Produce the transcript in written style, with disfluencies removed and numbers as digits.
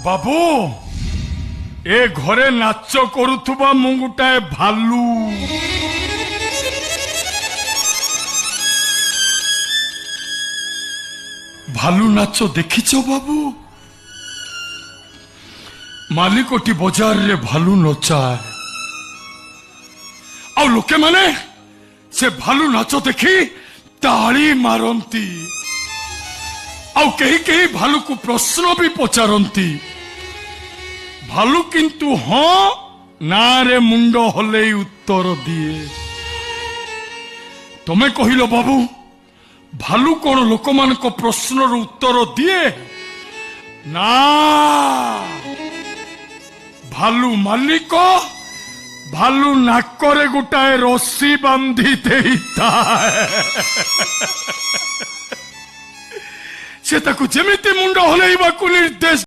बाबू ए घरे नाच करुथुबा मु गोटाए भालू भालू नाच देखिछ बाबू मालिकोटी बजार रे भालू नचाए आ लोके माने से भालू नाच देखी ताली मारंती आउ कहीं कहीं भालू को प्रश्न भी पचारती भालू किंतु हाँ ना रे मुंड हले उत्तर दिए तुम्हें कहिलो बाबू भालू कौन लोक मान प्रश्न उत्तर दिए ना भालू मालिक भालू नाकरे गोटाए रस्सी बांधी देता से ताकू जेमिति मुंड हलैबाकू निर्देश